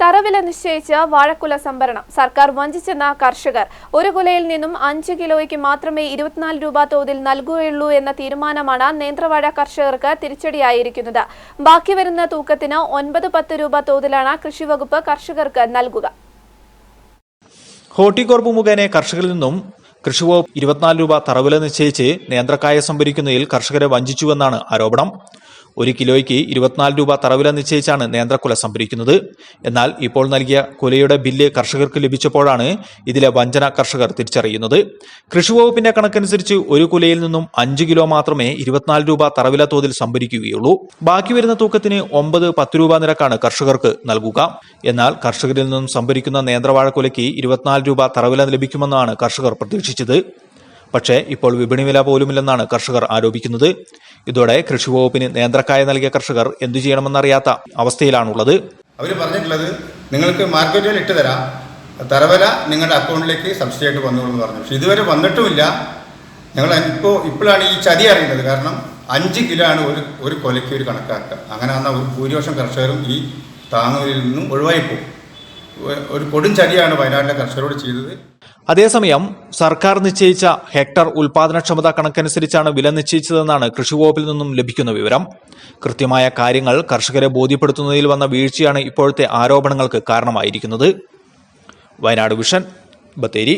തറവില നിശ്ചയിച്ച് വാഴക്കുല സംഭരണം സർക്കാർ വഞ്ചിച്ചെന്ന കർഷകർ ഒരു കുലയിൽ നിന്നും 5 കിലോയ്ക്ക് മാത്രമേ 24 രൂപ തോതിൽ നൽകുകയുള്ളൂ എന്ന തീരുമാനമാണ് നേന്ത്രവാഴ കർഷകർക്ക് തിരിച്ചടിയായിരിക്കുന്നത്. ബാക്കി വരുന്ന തൂക്കത്തിന് 9-10 രൂപ തോതിലാണ് കൃഷിവകുപ്പ് കർഷകർക്ക് നൽകുക. ഹോർട്ടികോർപ്പ് മുഖേന കർഷകരിൽ നിന്നും കൃഷിവകുപ്പ് 24 രൂപ തറവില നിശ്ചയിച്ച് നേന്ത്രക്കായ സംഭരിക്കുന്നതിൽ കർഷകരെ വഞ്ചിച്ചുവെന്നാണ് ആരോപണം. 1 കിലോയ്ക്ക് 24 രൂപ തറവില നിശ്ചയിച്ചാണ് നേന്ത്രക്കുല സംഭരിക്കുന്നത്. എന്നാൽ ഇപ്പോൾ നൽകിയ കുലയുടെ ബില്ല് കർഷകർക്ക് ലഭിച്ചപ്പോഴാണ് ഇതിലെ വഞ്ചന കർഷകർ തിരിച്ചറിയുന്നത്. കൃഷിവകുപ്പിന്റെ കണക്കനുസരിച്ച് ഒരു കുലയിൽ നിന്നും 5 കിലോ മാത്രമേ 24 രൂപ തറവില തോതിൽ സംഭരിക്കുകയുള്ളൂ. ബാക്കി വരുന്ന തൂക്കത്തിന് 9-10 രൂപ നിരക്കാണ് കർഷകർക്ക് നൽകുക. എന്നാൽ കർഷകരിൽ നിന്നും സംഭരിക്കുന്ന നേന്ത്രവാഴ കുലയ്ക്ക് 24 രൂപ തറവില ലഭിക്കുമെന്നാണ് കർഷകർ പ്രതീക്ഷിച്ചത്. പക്ഷേ ഇപ്പോൾ വിപണി വില പോലുമില്ലെന്നാണ് കർഷകർ ആരോപിക്കുന്നത്. ഇതോടെ കൃഷിവകുപ്പിന് നേന്ത്രക്കായ നൽകിയ കർഷകർ എന്തു ചെയ്യണമെന്നറിയാത്ത അവസ്ഥയിലാണുള്ളത്. അവർ പറഞ്ഞിട്ടുള്ളത് നിങ്ങൾക്ക് മാർക്കറ്റിൽ ഇട്ട് തരാം, തറവില നിങ്ങളുടെ അക്കൗണ്ടിലേക്ക് സബ്സിഡി ആയിട്ട് വന്നോളൂ എന്ന് പറഞ്ഞു. പക്ഷെ ഇതുവരെ വന്നിട്ടുമില്ല. ഞങ്ങൾ ഇപ്പോഴാണ് ഈ ചതി അറിയുന്നത്. കാരണം 5 കിലോ ആണ് ഒരു കൊലയ്ക്ക് ഒരു കണക്കാക്കുക. അങ്ങനെ വന്നാൽ ഒരു ഭൂരിപക്ഷം കർഷകരും ഈ താങ്ങുവിൽ നിന്നും ഒഴിവായിപ്പോകും. ഒരു കൊടും ചതിയാണ് വയനാട്ടിലെ കർഷകരോട് ചെയ്തത്. അതേസമയം സർക്കാർ നിശ്ചയിച്ച ഹെക്ടർ ഉൽപാദനക്ഷമത കണക്കനുസരിച്ചാണ് വില നിശ്ചയിച്ചതെന്നാണ് കൃഷിവകുപ്പിൽ നിന്നും ലഭിക്കുന്ന വിവരം. കൃത്യമായ കാര്യങ്ങൾ കർഷകരെ ബോധ്യപ്പെടുത്തുന്നതിൽ വന്ന വീഴ്ചയാണ് ഇപ്പോഴത്തെ ആരോപണങ്ങൾക്ക് കാരണമായിരിക്കുന്നത്. വയനാട് വിഷൻ, ബത്തേരി.